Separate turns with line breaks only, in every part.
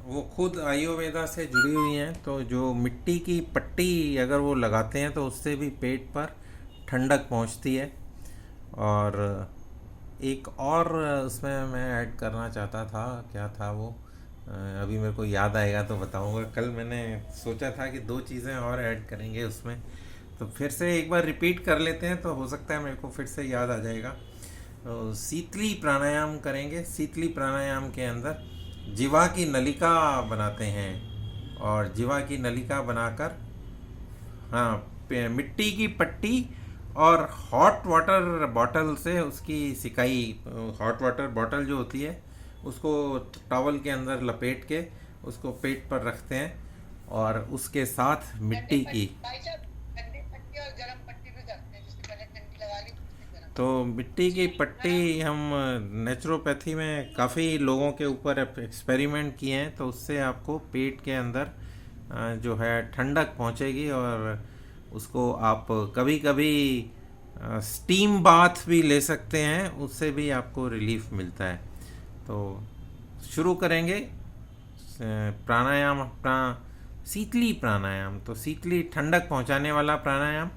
वो खुद आयुर्वेदा से जुड़ी हुई हैं, तो जो मिट्टी की पट्टी अगर वो लगाते हैं तो उससे भी पेट पर ठंडक पहुंचती है। और एक और उसमें मैं ऐड करना चाहता था, क्या था वो, अभी मेरे को याद आएगा तो बताऊंगा। कल मैंने सोचा था कि दो चीज़ें और ऐड करेंगे उसमें, तो फिर से एक बार रिपीट कर लेते हैं तो हो सकता है मेरे को फिर से याद आ जाएगा। तो शीतली प्राणायाम करेंगे। शीतली प्राणायाम के अंदर जीवा की नलिका बनाते हैं, और जीवा की नलिका बनाकर, हाँ, मिट्टी की पट्टी और हॉट वाटर बॉटल से उसकी सिकाई, हॉट वाटर बॉटल जो होती है उसको टॉवल के अंदर लपेट के उसको पेट पर रखते हैं, और उसके साथ
ठंडी
मिट्टी की,
पट्टी भाई साहब, ठंडी पट्टी और गर्म पट्टी भी करते हैं, जिससे पहले ठंडी लगा ली फिर गर्म।
तो मिट्टी की
हाँ।
पट्टी हम नेचुरोपैथी में काफ़ी लोगों के ऊपर एक्सपेरिमेंट किए हैं, तो उससे आपको पेट के अंदर जो है ठंडक पहुंचेगी। और उसको आप कभी कभी स्टीम बाथ भी ले सकते हैं, उससे भी आपको रिलीफ मिलता है। तो शुरू करेंगे प्राणायाम अपना, शीतली प्राणायाम। तो शीतली ठंडक पहुंचाने वाला प्राणायाम,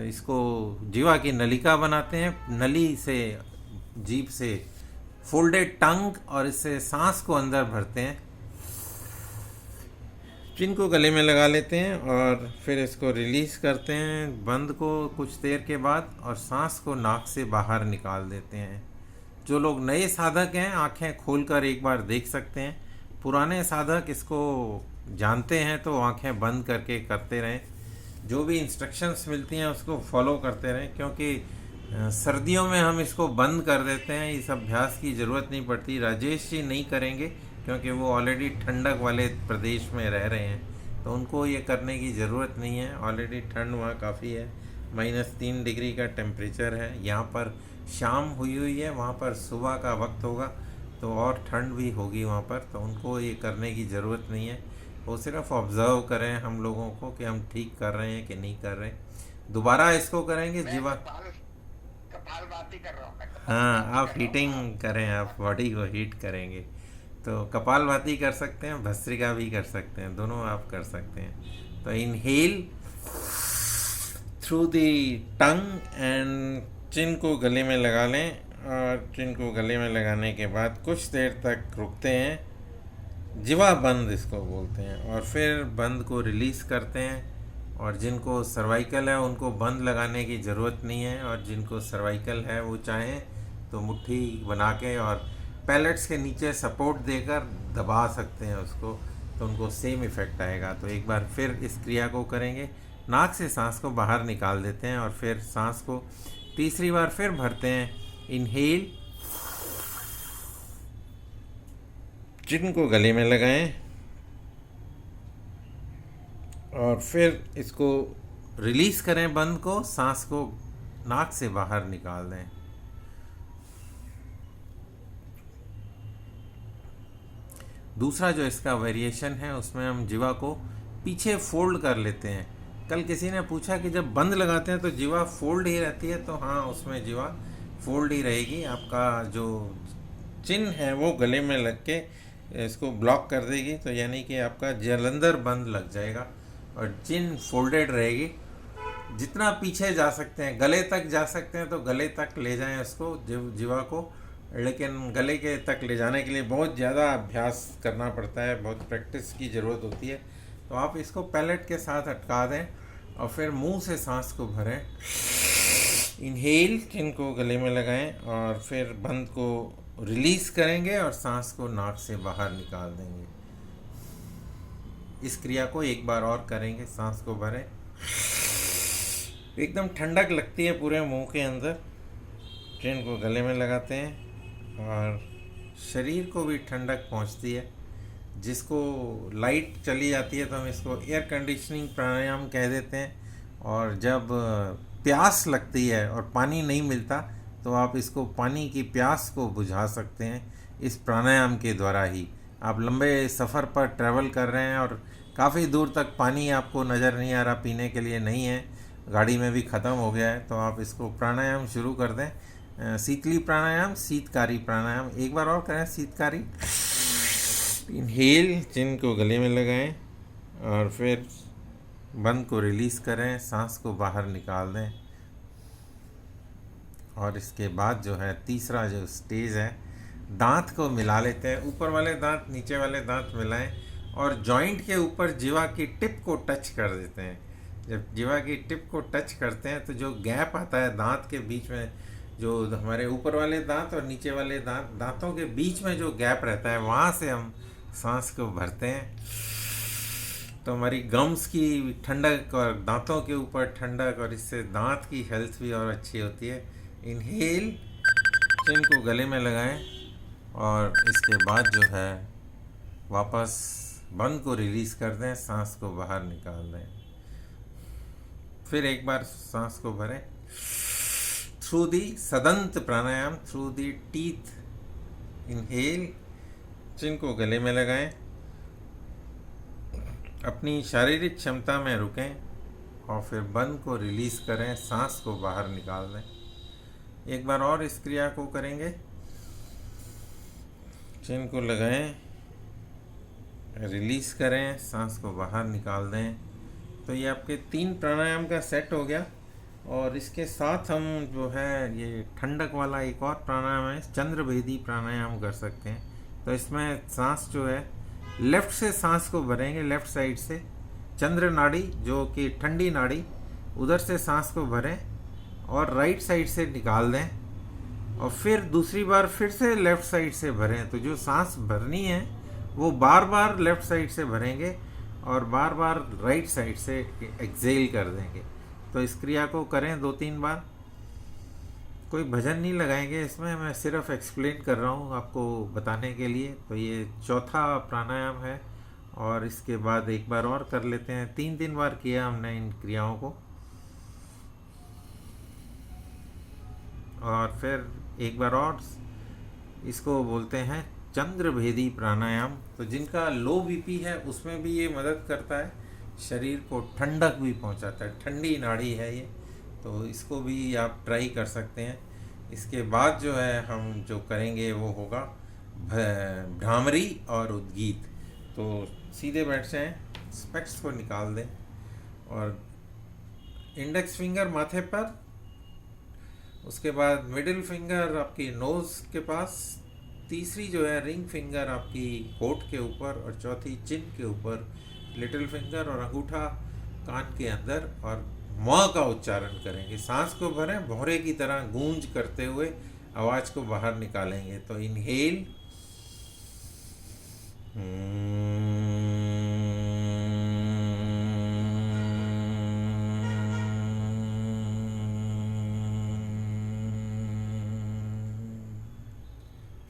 इसको जीवा की नलिका बनाते हैं, नली से, जीभ से फोल्डेड टंग, और इससे सांस को अंदर भरते हैं, चिन को गले में लगा लेते हैं, और फिर इसको रिलीज करते हैं बंद को कुछ देर के बाद, और सांस को नाक से बाहर निकाल देते हैं। जो लोग नए साधक हैं आंखें खोलकर एक बार देख सकते हैं, पुराने साधक इसको जानते हैं तो आंखें बंद करके करते रहें। जो भी इंस्ट्रक्शंस मिलती हैं उसको फॉलो करते रहें, क्योंकि सर्दियों में हम इसको बंद कर देते हैं, इस अभ्यास की ज़रूरत नहीं पड़ती। राजेश जी नहीं करेंगे क्योंकि वो ऑलरेडी ठंडक वाले प्रदेश में रह रहे हैं, तो उनको ये करने की ज़रूरत नहीं है। ऑलरेडी ठंड वहाँ काफ़ी है, -3 डिग्री का टेम्परेचर है। यहाँ पर शाम हुई हुई है, वहाँ पर सुबह का वक्त होगा तो और ठंड भी होगी वहाँ पर, तो उनको ये करने की ज़रूरत नहीं है। वो सिर्फ ऑब्ज़र्व करें हम लोगों को कि हम ठीक कर रहे हैं कि नहीं कर रहे। दोबारा इसको करेंगे
मैं
जीवा।
कपाल कपाल भाती कर रहा हूँ, मैं कपाल
हाँ,
भाती
आप
कर रहा हूँ।
हीटिंग
हाँ।
करें, आप बॉडी को हीट करेंगे। तो कपालभाति कर सकते हैं, भस्त्रिका भी कर सकते हैं, दोनों आप कर सकते हैं। तो inhale through the tongue and chin को गले में लगा लें, और चिन को गले में लगाने के बाद कुछ देर तक रुकते हैं, जिवा बंद इसको बोलते हैं, और फिर बंद को रिलीज़ करते हैं। और जिनको सर्वाइकल है उनको बंद लगाने की ज़रूरत नहीं है, और जिनको सर्वाइकल है वो चाहें तो मुट्ठी बना के और पैलेट्स के नीचे सपोर्ट देकर दबा सकते हैं उसको, तो उनको सेम इफ़ेक्ट आएगा। तो एक बार फिर इस क्रिया को करेंगे, नाक से सांस को बाहर निकाल देते हैं, और फिर सांस को तीसरी बार फिर भरते हैं। इनहेल, चिन को गले में लगाएं, और फिर इसको रिलीज करें बंद को, सांस को नाक से बाहर निकाल दें। दूसरा जो इसका वेरिएशन है उसमें हम जीवा को पीछे फोल्ड कर लेते हैं। कल किसी ने पूछा कि जब बंद लगाते हैं तो जीवा फोल्ड ही रहती है, तो हाँ, उसमें जीवा फोल्ड ही रहेगी। आपका जो चिन है वो गले में लग के इसको ब्लॉक कर देगी, तो यानी कि आपका जलंधर बंद लग जाएगा और चिन फोल्डेड रहेगी। जितना पीछे जा सकते हैं, गले तक जा सकते हैं तो गले तक ले जाएं उसको, जीवा को। लेकिन गले के तक ले जाने के लिए बहुत ज़्यादा अभ्यास करना पड़ता है, बहुत प्रैक्टिस की ज़रूरत होती है। तो आप इसको पैलेट के साथ अटका दें, और फिर मुंह से सांस को भरें। इनहेल, चिन को गले में लगाएं, और फिर बंद को रिलीज़ करेंगे और सांस को नाक से बाहर निकाल देंगे। इस क्रिया को एक बार और करेंगे, सांस को भरें, एकदम ठंडक लगती है पूरे मुंह के अंदर। ट्रेन को गले में लगाते हैं और शरीर को भी ठंडक पहुंचती है। जिसको लाइट चली जाती है तो हम इसको एयर कंडीशनिंग प्राणायाम कह देते हैं। और जब प्यास लगती है और पानी नहीं मिलता तो आप इसको, पानी की प्यास को बुझा सकते हैं इस प्राणायाम के द्वारा ही। आप लंबे सफ़र पर ट्रैवल कर रहे हैं और काफ़ी दूर तक पानी आपको नज़र नहीं आ रहा, पीने के लिए नहीं है, गाड़ी में भी ख़त्म हो गया है, तो आप इसको प्राणायाम शुरू कर दें। शीतली प्राणायाम, शीतकारी प्राणायाम, एक बार और करें शीतकारी। इनहेल, चिन को गले में लगाएं और फिर बंद को रिलीज़ करें, सांस को बाहर निकाल दें। और इसके बाद जो है तीसरा जो स्टेज है, दांत को मिला लेते हैं। ऊपर वाले दांत नीचे वाले दांत मिलाएं और जॉइंट के ऊपर जीवा की टिप को टच कर देते हैं। जब जीवा की टिप को टच करते हैं तो जो गैप आता है दांत के बीच में, जो हमारे ऊपर वाले दांत और नीचे वाले दांतों के बीच में जो गैप रहता है, वहाँ से हम सांस को भरते हैं। तो हमारी गम्स की ठंडक और दांतों के ऊपर ठंडक, और इससे दांत की हेल्थ भी और अच्छी होती है। इनहेल, चिन को गले में लगाएं और इसके बाद जो है वापस बंद को रिलीज़ कर दें, सांस को बाहर निकाल दें। फिर एक बार सांस को भरें through the Sadant pranayama, through the teeth. Inhale, chin को गले में लगाएं, अपनी शारीरिक क्षमता में रुकें और फिर बंद को रिलीज़ करें, सांस को बाहर निकाल दें। एक बार और इस क्रिया को करेंगे। चिन को लगाएं, रिलीज़ करें, सांस को बाहर निकाल दें। तो ये आपके 3 प्राणायाम का सेट हो गया। और इसके साथ हम जो है ये ठंडक वाला एक और प्राणायाम है, चंद्रभेदी प्राणायाम कर सकते हैं। तो इसमें सांस जो है लेफ़्ट से सांस को भरेंगे, लेफ़्ट साइड से चंद्र नाड़ी जो कि ठंडी नाड़ी, उधर से सांस को भरें और राइट साइड से निकाल दें। और फिर दूसरी बार फिर से लेफ़्ट साइड से भरें। तो जो सांस भरनी है वो बार बार लेफ़्ट साइड से भरेंगे और बार बार राइट साइड से एक्सेल कर देंगे। तो इस क्रिया को करें 2-3 बार। कोई भजन नहीं लगाएंगे इसमें, मैं सिर्फ एक्सप्लेन कर रहा हूँ आपको बताने के लिए। तो ये चौथा प्राणायाम है और इसके बाद एक बार और कर लेते हैं। 3 बार किया हमने इन क्रियाओं को। और फिर एक बार और इसको बोलते हैं चंद्रभेदी प्राणायाम। तो जिनका लो बीपी है उसमें भी ये मदद करता है, शरीर को ठंडक भी पहुंचाता है, ठंडी नाड़ी है ये। तो इसको भी आप ट्राई कर सकते हैं। इसके बाद जो है हम जो करेंगे वो होगा भ्रामरी और उद्गीत। तो सीधे बैठ जाएं, स्पेक्स को निकाल दें और इंडेक्स फिंगर माथे पर, उसके बाद मिडिल फिंगर आपकी नोज़ के पास, तीसरी जो है रिंग फिंगर आपकी होठ के ऊपर और चौथी चिन के ऊपर, लिटिल फिंगर और अंगूठा कान के अंदर, और म का उच्चारण करेंगे। सांस को भरें, भौरे की तरह गूंज करते हुए आवाज़ को बाहर निकालेंगे। तो इनहेल,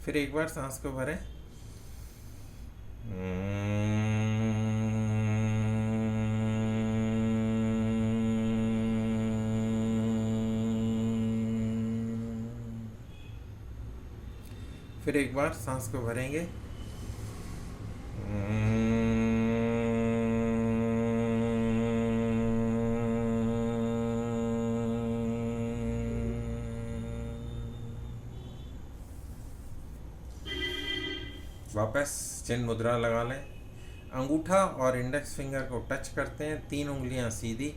फिर एक बार सांस को भरें, फिर एक बार सांस को भरेंगे, वापस चिन मुद्रा लगा लें। अंगूठा और इंडेक्स फिंगर को टच करते हैं, 3 उंगलियां सीधी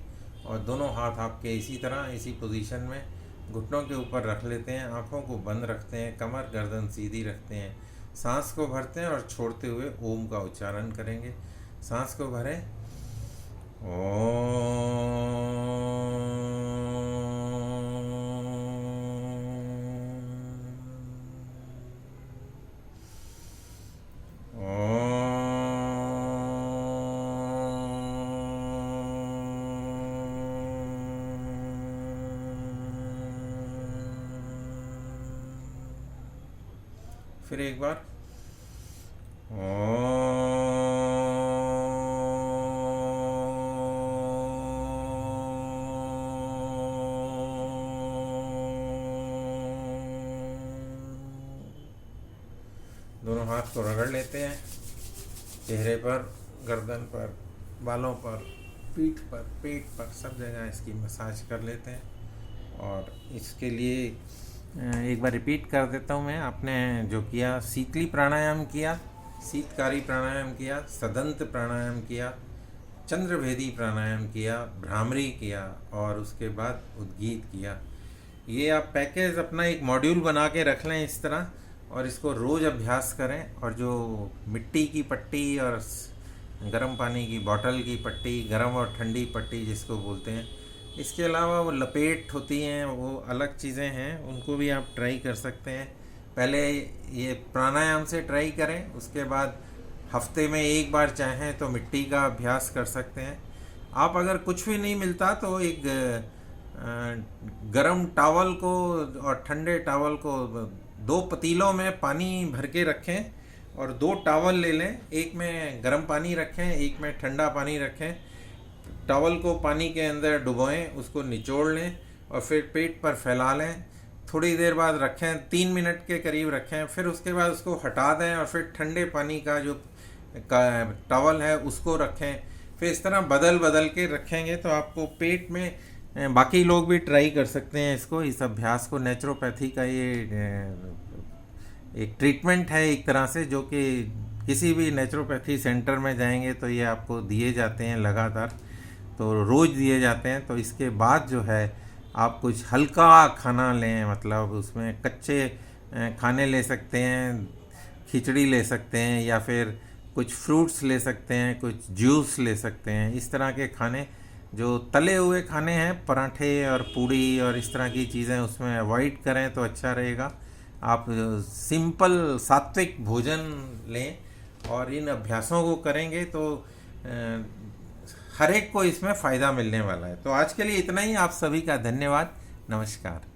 और दोनों हाथ आपके इसी तरह इसी पोजीशन में घुटनों के ऊपर रख लेते हैं। आँखों को बंद रखते हैं, कमर गर्दन सीधी रखते हैं। सांस को भरते हैं और छोड़ते हुए ओम का उच्चारण करेंगे। सांस को भरें, फिर एक बार दोनों हाथ को रगड़ लेते हैं, चेहरे पर, गर्दन पर, बालों पर, पीठ पर, पेट पर, सब जगह इसकी मसाज कर लेते हैं। और इसके लिए एक बार रिपीट कर देता हूँ मैं। आपने जो किया, शीतली प्राणायाम किया, शीतकारी प्राणायाम किया, सदंत प्राणायाम किया, चंद्रभेदी प्राणायाम किया, भ्रामरी किया और उसके बाद उद्गीत किया। ये आप पैकेज अपना एक मॉड्यूल बना के रख लें इस तरह, और इसको रोज़ अभ्यास करें। और जो मिट्टी की पट्टी और गर्म पानी की बोतल की पट्टी, गर्म और ठंडी पट्टी जिसको बोलते हैं, इसके अलावा वो लपेट होती हैं, वो अलग चीज़ें हैं, उनको भी आप ट्राई कर सकते हैं। पहले ये प्राणायाम से ट्राई करें, उसके बाद हफ्ते में एक बार चाहें तो मिट्टी का अभ्यास कर सकते हैं। आप अगर कुछ भी नहीं मिलता तो एक गरम टॉवल को और ठंडे टॉवल को 2 पतीलों में पानी भर के रखें और 2 टॉवल ले लें, एक में गर्म पानी रखें, एक में ठंडा पानी रखें। टॉवल को पानी के अंदर डुबोएं, उसको निचोड़ लें और फिर पेट पर फैला लें। थोड़ी देर बाद रखें, 3 मिनट के करीब रखें, फिर उसके बाद उसको हटा दें और फिर ठंडे पानी का जो टॉवल है उसको रखें। फिर इस तरह बदल बदल के रखेंगे तो आपको पेट में, बाकी लोग भी ट्राई कर सकते हैं इसको, इस अभ्यास को। नेचुरोपैथी का ये एक ट्रीटमेंट है एक तरह से, जो कि किसी भी नेचुरोपैथी सेंटर में जाएंगे तो ये आपको दिए जाते हैं लगातार, तो रोज़ दिए जाते हैं। तो इसके बाद जो है आप कुछ हल्का खाना लें, मतलब उसमें कच्चे खाने ले सकते हैं, खिचड़ी ले सकते हैं, या फिर कुछ फ्रूट्स ले सकते हैं, कुछ जूस ले सकते हैं। इस तरह के खाने, जो तले हुए खाने हैं, पराठे और पूड़ी और इस तरह की चीज़ें, उसमें अवॉइड करें तो अच्छा रहेगा। आप सिंपल सात्विक भोजन लें और इन अभ्यासों को करेंगे तो हर एक को इसमें फ़ायदा मिलने वाला है। तो आज के लिए इतना ही। आप सभी का धन्यवाद। नमस्कार।